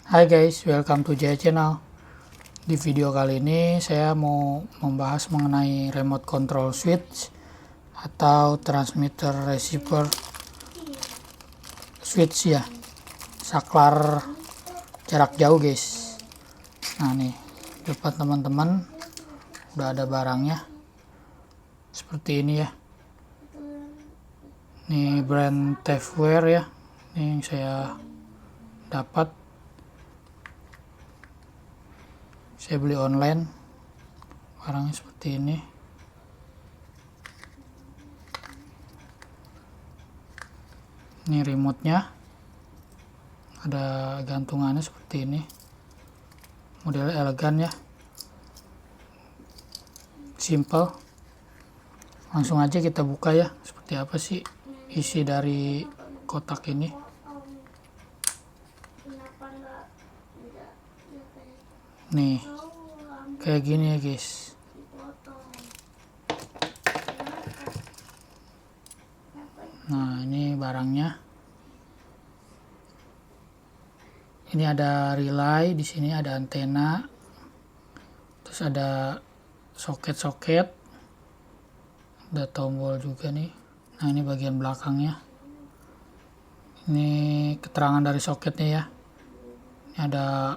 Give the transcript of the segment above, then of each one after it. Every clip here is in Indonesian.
Hai guys, welcome to Jaya Channel. Di video kali ini saya mau membahas mengenai remote control switch atau transmitter receiver switch ya, saklar jarak jauh guys. Nah nih, depan teman-teman udah ada barangnya seperti ini ya. Ini brand Tefware ya, ini yang saya dapat. Saya beli online, barangnya seperti ini. Ini remote-nya, ada gantungannya seperti ini. Modelnya elegan ya, simple. Langsung aja kita buka ya, seperti apa sih isi dari kotak ini. Nih, kayak gini ya guys. Nah, ini barangnya. Ini ada relay, di sini ada antena. Terus ada soket-soket. Ada tombol juga nih. Nah, ini bagian belakangnya. Ini keterangan dari soketnya ya. Ini ada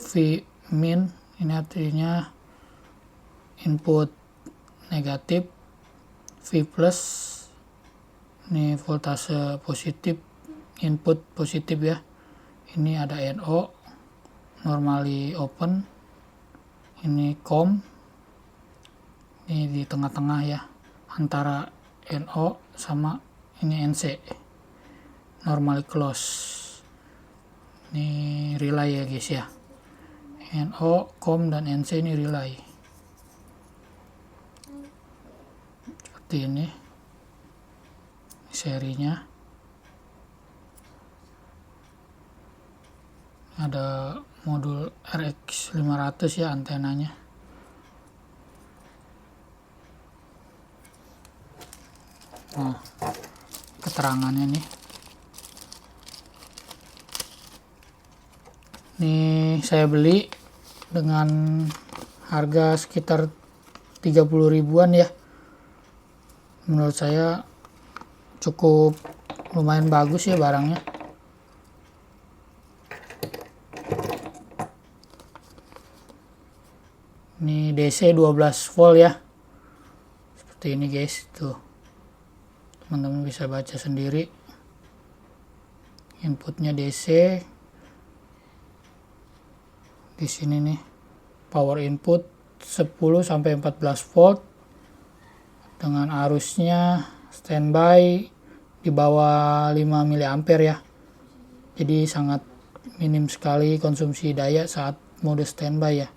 V-min, ini artinya input negatif, V plus, ini voltase positif, input positif ya. Ini ada NO, normally open, ini COM, ini di tengah-tengah ya, antara NO sama ini NC, normally close. Ini relay ya guys ya. NO, COM, dan NC ini relay. Seperti ini. Serinya. Ada modul RX 500 ya antenanya. Nah, keterangannya nih. Ini saya beli dengan harga sekitar 30 ribuan ya. Menurut saya cukup lumayan bagus ya barangnya. Ini DC 12 volt ya. Seperti ini guys, tuh. Teman-teman bisa baca sendiri. Inputnya DC. Di sini nih power input 10 sampai 14 volt dengan arusnya standby di bawah 5 mA ya. Jadi sangat minim sekali konsumsi daya saat mode standby ya.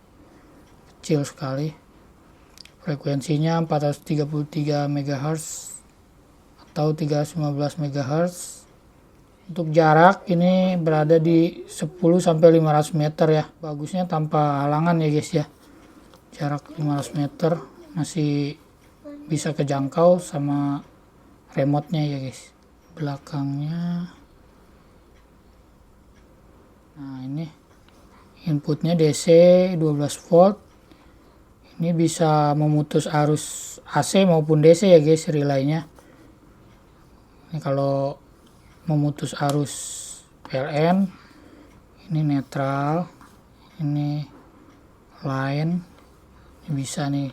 Kecil sekali. Frekuensinya 433 MHz atau 315 MHz. Untuk jarak ini berada di 10 sampai 500 meter ya. Bagusnya tanpa halangan ya guys ya. Jarak 500 meter masih bisa kejangkau sama remote-nya ya guys. Belakangnya. Nah, ini inputnya DC 12 volt. Ini bisa memutus arus AC maupun DC ya guys, relaynya. Ini kalau memutus arus PLN, ini netral, ini line, ini bisa nih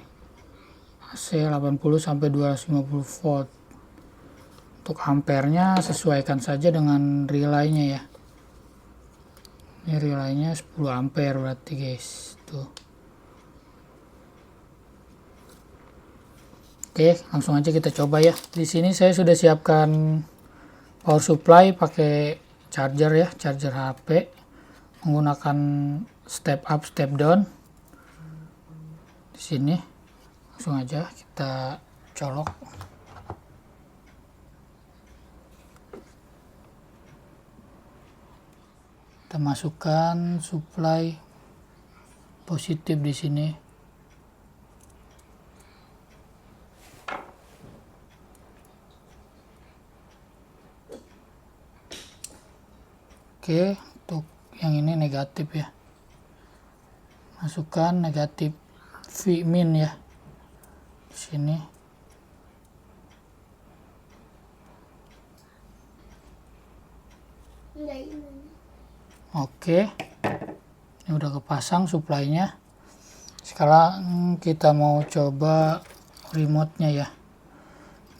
AC 80 sampai 250 volt. Untuk ampernya sesuaikan saja dengan relaynya ya. Ini relaynya 10 ampere berarti guys, tuh. Oke, langsung aja kita coba ya. Di sini saya sudah siapkan power supply pakai charger ya, charger HP, menggunakan step up, step down. Di sini langsung aja kita colok. Kita masukkan supply positif di sini. Oke, untuk yang ini negatif ya. Masukkan negatif V min ya di sini. Oke, ini udah kepasang supply-nya. Sekarang kita mau coba remote-nya ya,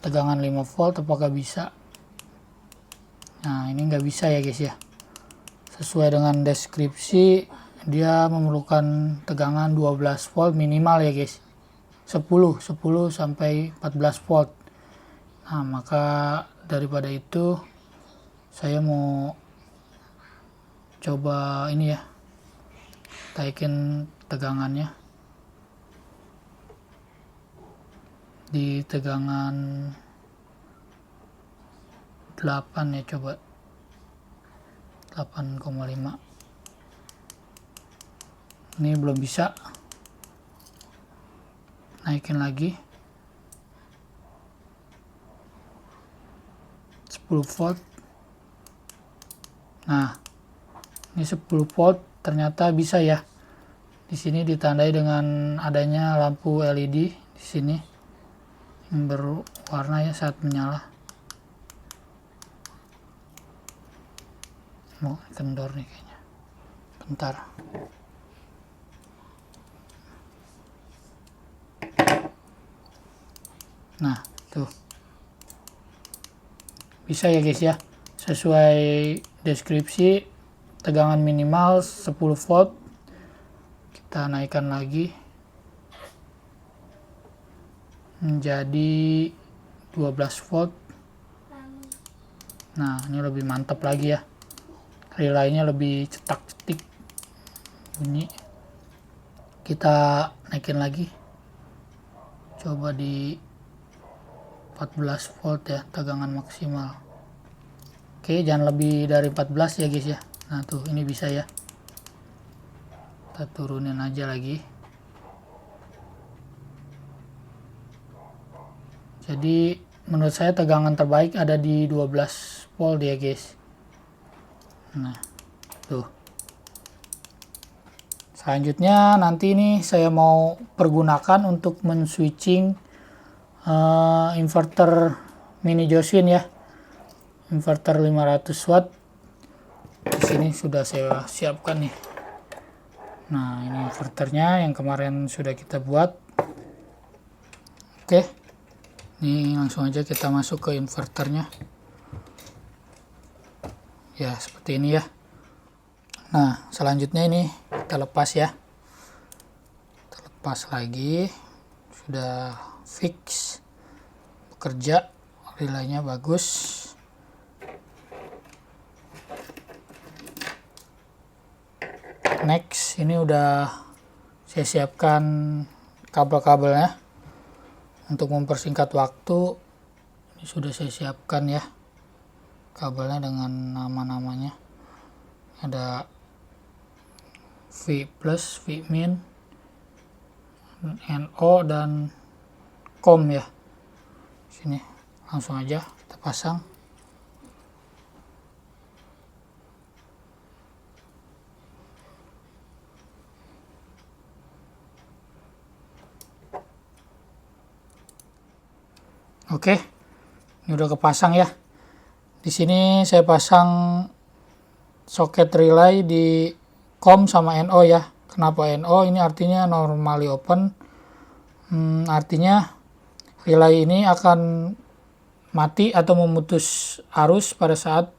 tegangan 5 volt apakah bisa. Nah, ini nggak bisa ya guys ya. Sesuai dengan deskripsi, dia memerlukan tegangan 12 volt minimal ya guys. 10 sampai 14 volt. Nah, maka daripada itu saya mau coba ini ya, taikin tegangannya di tegangan 8 ya, coba 8,5. Ini belum bisa, naikin lagi 10 volt. Nah, ini 10 volt ternyata bisa ya. Di sini ditandai dengan adanya lampu LED di sini yang berwarna ya saat menyala. Mau kendor nih kayaknya. Bentar. Nah, tuh. Bisa ya guys ya. Sesuai deskripsi, tegangan minimal 10 volt. Kita naikkan lagi menjadi 12 volt. Nah, ini lebih mantap lagi ya. Relaynya lebih cetak-cetik bunyi. Kita naikin lagi. Coba di 14 volt ya, tegangan maksimal. Oke, jangan lebih dari 14 ya guys ya. Nah, tuh ini bisa ya. Kita turunin aja lagi. Jadi menurut saya tegangan terbaik ada di 12 volt ya guys. Nah, tuh. Selanjutnya nanti ini saya mau pergunakan untuk men-switching inverter mini Joswin ya. Inverter 500 watt. Di sini sudah saya siapkan nih. Nah, ini inverternya yang kemarin sudah kita buat. Oke. Ini langsung aja kita masuk ke inverternya. Ya, seperti ini ya. Nah, selanjutnya ini kita lepas ya. Kita lepas lagi. Sudah fix. Bekerja. Relaynya bagus. Next, ini udah saya siapkan kabel-kabelnya. Untuk mempersingkat waktu, ini sudah saya siapkan ya. Kabelnya dengan nama-namanya. Ada V+, V-, NO, dan COM ya. Sini, langsung aja kita pasang. Oke, ini udah kepasang ya. Di sini saya pasang soket relay di COM sama NO ya. Kenapa NO? Ini artinya normally open. Artinya relay ini akan mati atau memutus arus pada saat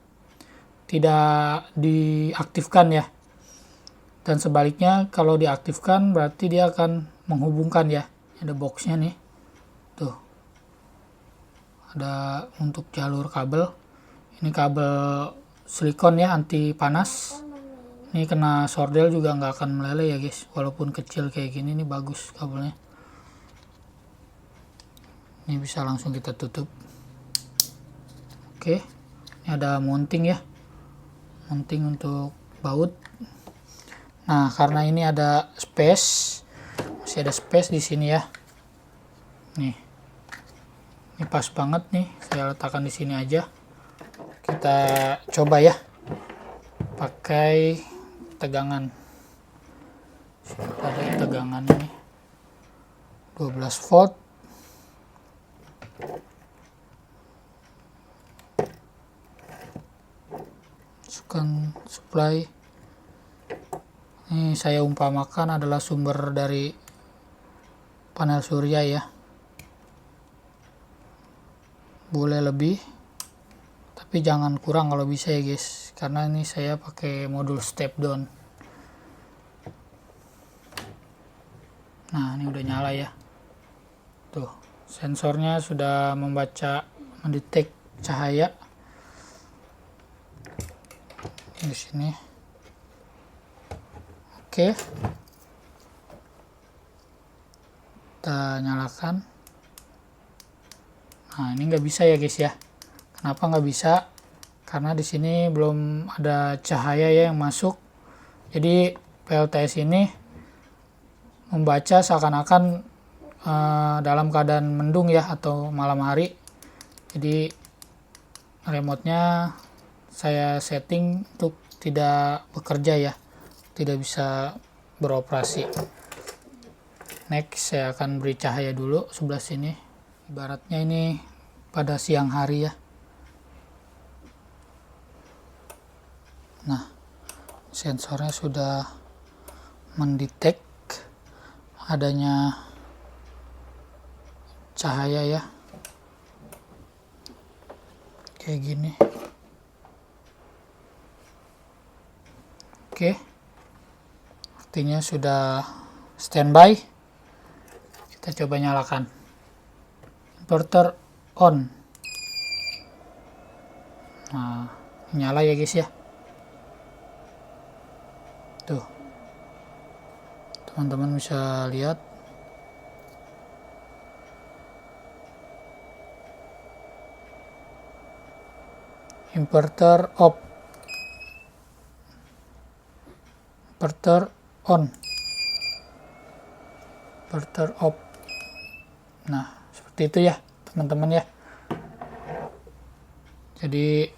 tidak diaktifkan ya. Dan sebaliknya kalau diaktifkan berarti dia akan menghubungkan ya. Ada boxnya nih. Tuh. Ada untuk jalur kabel. Ini kabel silikon ya, anti panas. Ini kena sordel juga nggak akan meleleh ya guys. Walaupun kecil kayak gini, ini bagus kabelnya. Ini bisa langsung kita tutup. Oke, ini ada mounting ya. Mounting untuk baut. Nah, karena ini ada space, masih ada space di sini ya. Nih. Ini pas banget nih, saya letakkan di sini aja. Kita coba ya, pakai tegangan. Sudah ada tegangan ini 12 volt. Masukkan supply. Ini saya umpamakan adalah sumber dari panel surya ya. Boleh lebih, tapi jangan kurang kalau bisa ya guys, karena ini saya pakai modul step down. Nah, ini udah nyala ya. Tuh, sensornya sudah mendetek cahaya di sini. Oke, kita nyalakan. Nah, ini nggak bisa ya guys ya. Kenapa nggak bisa? Karena di sini belum ada cahaya ya yang masuk. Jadi PLTS ini membaca seakan-akan dalam keadaan mendung ya, atau malam hari. Jadi remote-nya saya setting untuk tidak bekerja ya, tidak bisa beroperasi. Next, saya akan beri cahaya dulu sebelah sini. Ibaratnya ini pada siang hari ya. Nah, sensornya sudah mendetek adanya cahaya ya, kayak gini. Oke, artinya sudah standby. Kita coba nyalakan. Inverter on. Nah, nyala ya guys ya. Tuh, teman-teman bisa lihat. Inverter off. Inverter on. Inverter off. Nah, seperti itu ya teman-teman ya. Jadi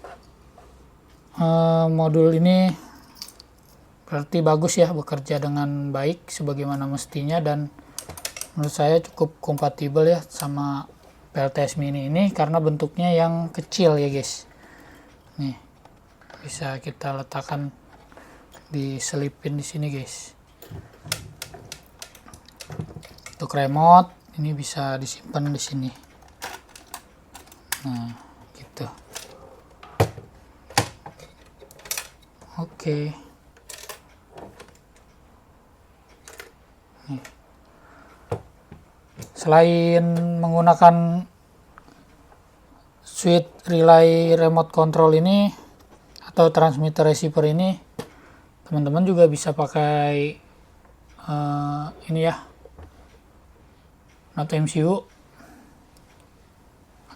modul ini berarti bagus ya, bekerja dengan baik sebagaimana mestinya, dan menurut saya cukup kompatibel ya sama PLTS mini ini karena bentuknya yang kecil ya guys. Nih, bisa kita letakkan, diselipin di sini guys. Untuk remote ini bisa disimpan di sini. Nah, gitu. Oke. Nih. Selain menggunakan switch relay remote control ini atau transmitter receiver ini, teman-teman juga bisa pakai ini ya, Node MCU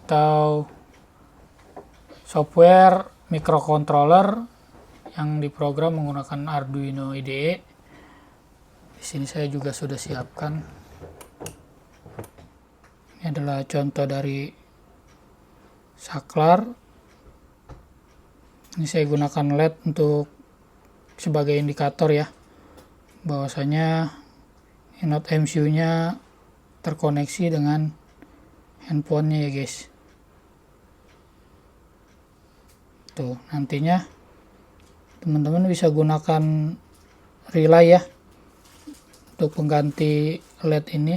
atau software microcontroller yang diprogram menggunakan Arduino IDE. Di sini saya juga sudah siapkan. Ini adalah contoh dari saklar. Ini saya gunakan LED untuk sebagai indikator ya, bahwasanya Node MCU-nya terkoneksi dengan handphonenya ya guys. Tuh, nantinya teman-teman bisa gunakan relay ya untuk pengganti LED ini.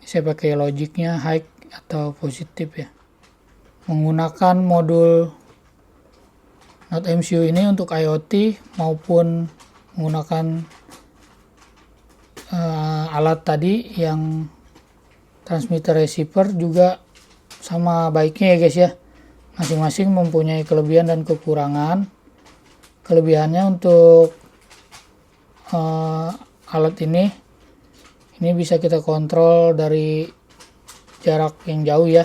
Saya pakai logiknya high atau positif ya. Menggunakan modul Node MCU ini untuk IoT maupun menggunakan alat tadi yang transmitter receiver juga sama baiknya ya guys ya. Masing-masing mempunyai kelebihan dan kekurangan. Kelebihannya untuk alat ini bisa kita kontrol dari jarak yang jauh ya.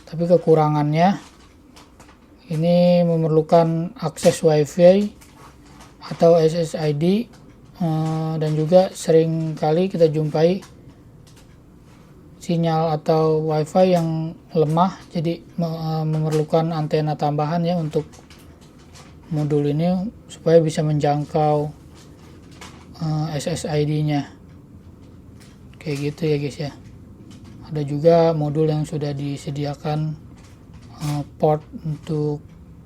Tapi kekurangannya ini memerlukan akses WiFi atau SSID, dan juga sering kali kita jumpai sinyal atau WiFi yang lemah, jadi memerlukan antena tambahan ya untuk modul ini supaya bisa menjangkau SSID-nya. Kayak gitu ya guys ya. Ada juga modul yang sudah disediakan port untuk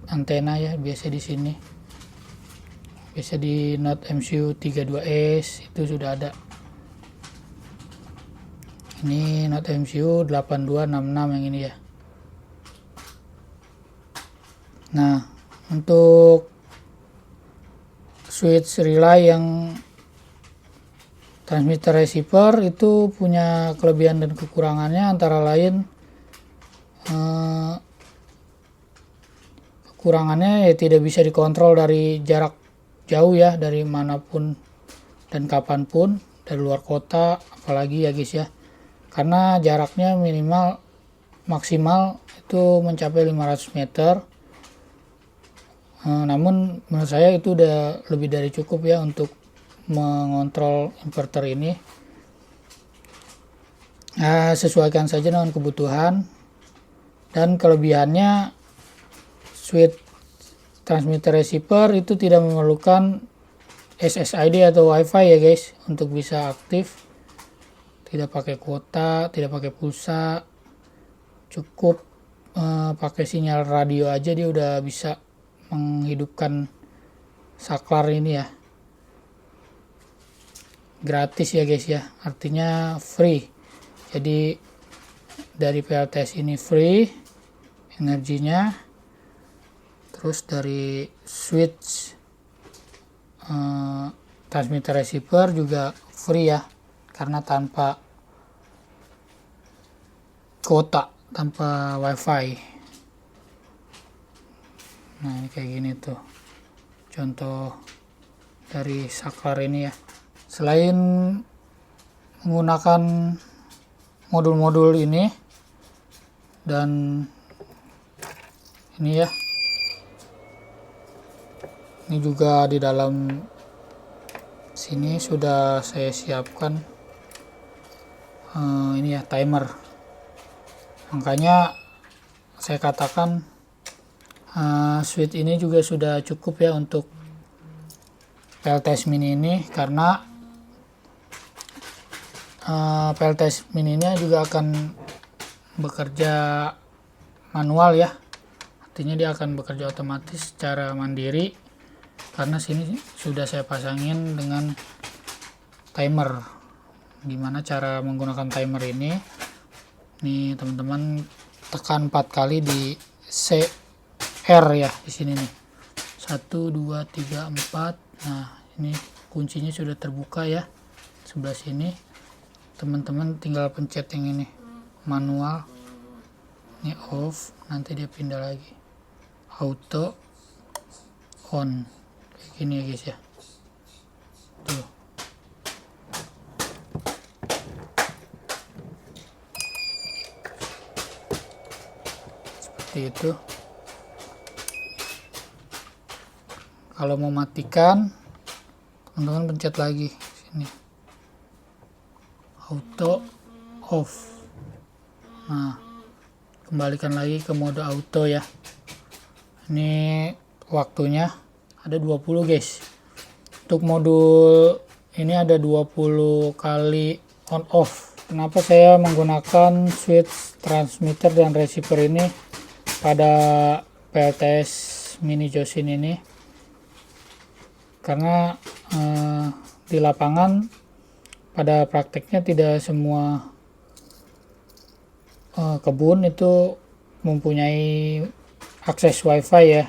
antena ya, biasa di sini. Biasa di Note MCU 32S itu sudah ada. Ini Note MCU 8266 yang ini ya. Nah, untuk switch relay yang transmitter receiver itu punya kelebihan dan kekurangannya, antara lain kekurangannya ya tidak bisa dikontrol dari jarak jauh ya, dari manapun dan kapanpun, dari luar kota apalagi ya guys ya, karena jaraknya maksimal itu mencapai 500 meter. Namun menurut saya itu udah lebih dari cukup ya untuk mengontrol inverter ini. Sesuaikan saja dengan kebutuhan. Dan kelebihannya, switch transmitter receiver itu tidak memerlukan SSID atau WiFi ya guys untuk bisa aktif. Tidak pakai kuota, tidak pakai pulsa, cukup pakai sinyal radio aja dia udah bisa menghidupkan saklar ini ya. Gratis ya guys ya, artinya free. Jadi dari PLTS ini free energinya. Terus dari switch transmitter receiver juga free ya, karena tanpa kuota, tanpa wifi. Nah ini kayak gini tuh contoh dari saklar ini ya. Selain menggunakan modul-modul ini dan ini ya, ini juga di dalam sini sudah saya siapkan ini ya, timer. Makanya saya katakan switch ini juga sudah cukup ya untuk PLTS mini ini, karena PLTS mini ini juga akan bekerja manual ya, artinya dia akan bekerja otomatis secara mandiri, karena sini sudah saya pasangin dengan timer. Gimana cara menggunakan timer ini? Nih teman-teman, tekan 4 kali di CR ya di sini nih. 1 2 3 4. Nah, ini kuncinya sudah terbuka ya. Sebelah sini. Teman-teman tinggal pencet yang ini, manual. Ini off, nanti dia pindah lagi. Auto on. Kayak gini ya guys ya. Tuh. Seperti itu. Kalau mau matikan, teman-teman pencet lagi sini. Auto off. Nah, kembalikan lagi ke mode auto ya. Ini waktunya ada 20 guys. Untuk modul ini ada 20 kali on off. Kenapa saya menggunakan switch transmitter dan receiver ini pada PLTS mini Josin ini? Karena di lapangan pada prakteknya tidak semua kebun itu mempunyai akses wifi ya.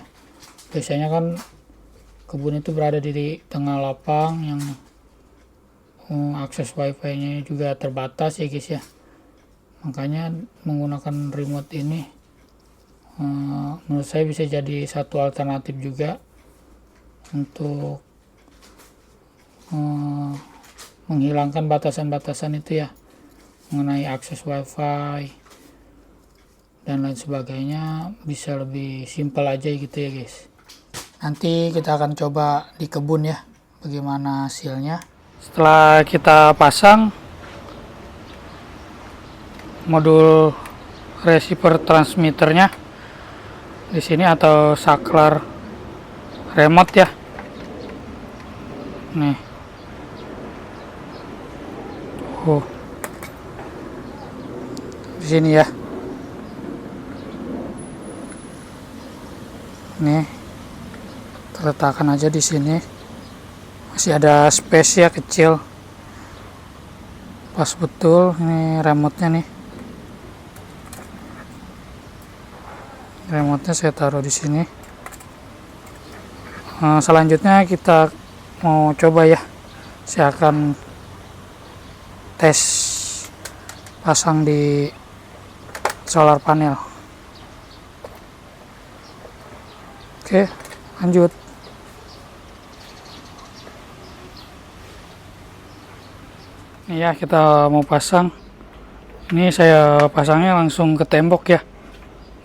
Biasanya kan kebun itu berada di tengah lapang yang akses wifi-nya juga terbatas ya guys ya. Makanya menggunakan remote ini menurut saya bisa jadi satu alternatif juga untuk menghilangkan batasan-batasan itu ya, mengenai akses wifi dan lain sebagainya, bisa lebih simpel aja gitu ya guys. Nanti kita akan coba di kebun ya bagaimana hasilnya. Setelah kita pasang modul receiver transmitternya di sini atau saklar remote ya. Nih. Oh. Di sini ya. Nih. Terletakkan aja di sini. Masih ada space ya, kecil. Pas betul. Ini remote-nya nih. Remote-nya saya taruh di sini. Selanjutnya kita mau coba ya. Saya akan tes pasang di solar panel. Oke, lanjut. Ini ya, kita mau pasang. Ini saya pasangnya langsung ke tembok ya.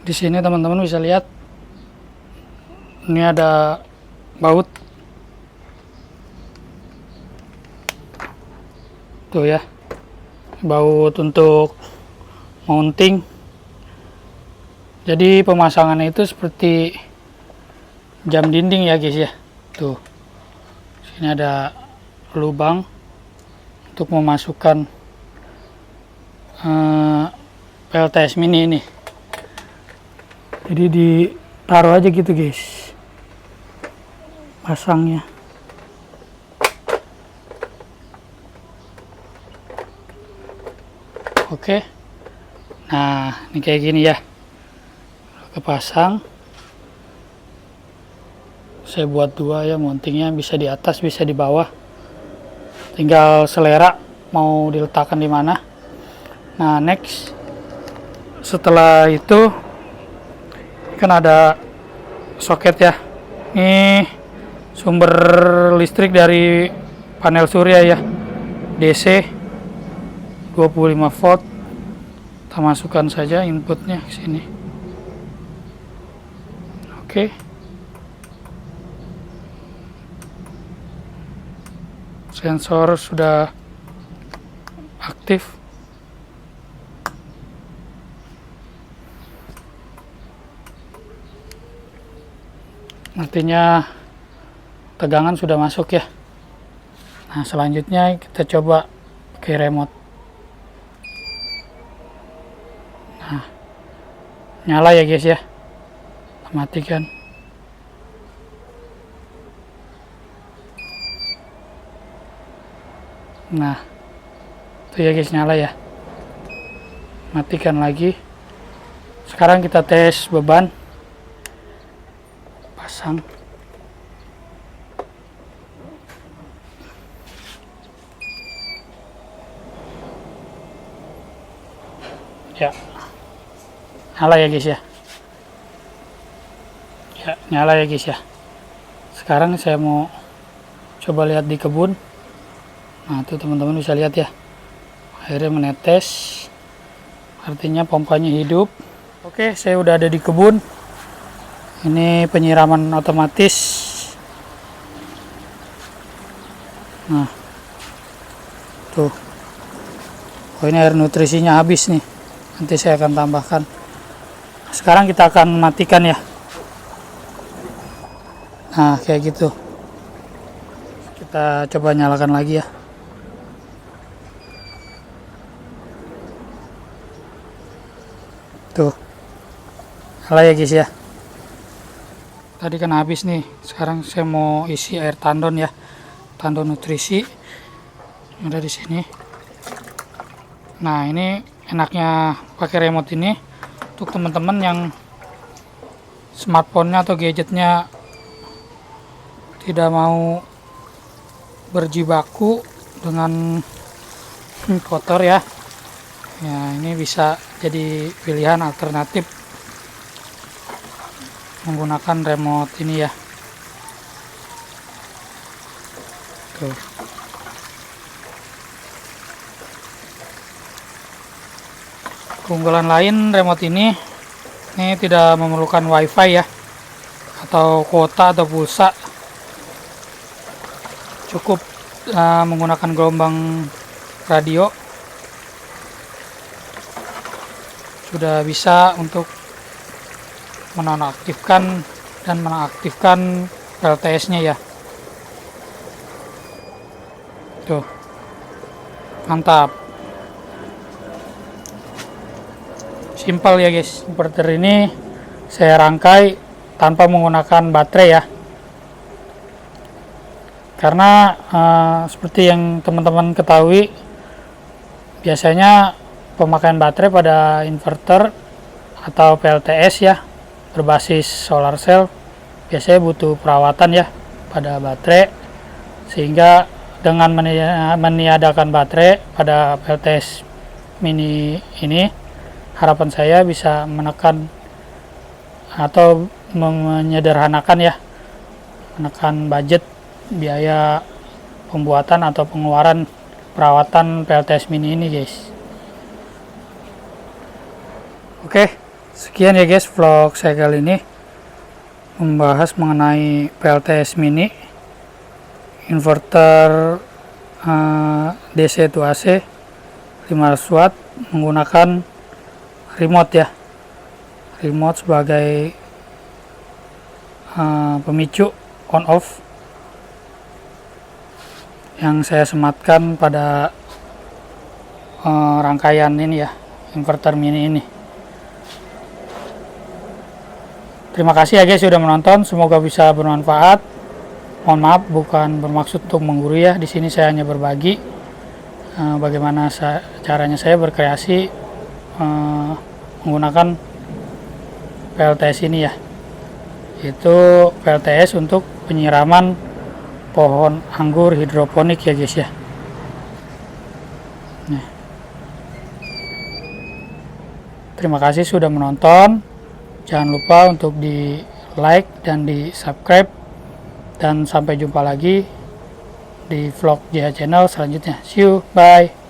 Di sini teman-teman bisa lihat. Ini ada baut. Tuh ya. Baut untuk mounting. Jadi pemasangannya itu seperti jam dinding ya guys ya. Tuh. Sini ada lubang untuk memasukkan PLTS mini ini. Jadi ditaruh aja gitu guys, pasangnya. Oke, nah ini kayak gini ya, kepasang. Saya buat dua ya, mountingnya bisa di atas bisa di bawah, tinggal selera mau diletakkan di mana. Nah next, setelah itu kan ada soket ya. Ini sumber listrik dari panel surya ya, DC 25 volt. Kita masukkan saja inputnya ke sini. Oke. Sensor sudah aktif. Artinya tegangan sudah masuk ya. Nah selanjutnya kita coba pakai remote. Nah nyala ya guys ya, matikan. Nah itu ya guys, nyala ya, matikan lagi. Sekarang kita tes beban, pasang. Ya nyala ya guys ya. Ya nyala ya guys ya. Sekarang saya mau coba lihat di kebun. Nah itu teman-teman bisa lihat ya, airnya menetes, artinya pompanya hidup. Oke, saya udah ada di kebun. Ini penyiraman otomatis. Nah tuh, oh ini air nutrisinya habis nih, nanti saya akan tambahkan. Sekarang kita akan matikan ya. Nah kayak gitu. Kita coba nyalakan lagi ya. Tuh nyala ya guys ya. Tadi kan habis nih, sekarang saya mau isi air tandon ya, tandon nutrisi yang ada di sini. Nah ini enaknya pakai remote ini untuk teman-teman yang smartphone-nya atau gadgetnya tidak mau berjibaku dengan kotor ya. Ya ini bisa jadi pilihan alternatif menggunakan remote ini ya. Tuh. Keunggulan lain remote ini tidak memerlukan wifi ya, atau kuota atau pulsa. Cukup menggunakan gelombang radio sudah bisa untuk menonaktifkan dan mengaktifkan PLTS nya ya. Tuh, mantap, simpel ya guys. Inverter ini saya rangkai tanpa menggunakan baterai ya, karena seperti yang teman-teman ketahui, biasanya pemakaian baterai pada inverter atau PLTS ya berbasis solar cell biasanya butuh perawatan ya pada baterai, sehingga dengan meniadakan baterai pada PLTS mini ini, harapan saya bisa menekan atau menyederhanakan ya, menekan budget biaya pembuatan atau pengeluaran perawatan PLTS mini ini guys. Oke, sekian ya guys vlog saya kali ini, membahas mengenai PLTS mini inverter DC to AC 500 watt menggunakan remote ya, remote sebagai pemicu on off yang saya sematkan pada rangkaian ini ya, inverter mini ini. Terima kasih ya guys sudah menonton, semoga bisa bermanfaat. Mohon maaf, bukan bermaksud untuk menggurui ya. Di sini saya hanya berbagi bagaimana caranya saya berkreasi menggunakan PLTS ini ya. Itu PLTS untuk penyiraman pohon anggur hidroponik ya guys ya. Nah, terima kasih sudah menonton. Jangan lupa untuk di like dan di subscribe. Dan sampai jumpa lagi di vlog JH Channel selanjutnya. See you, bye.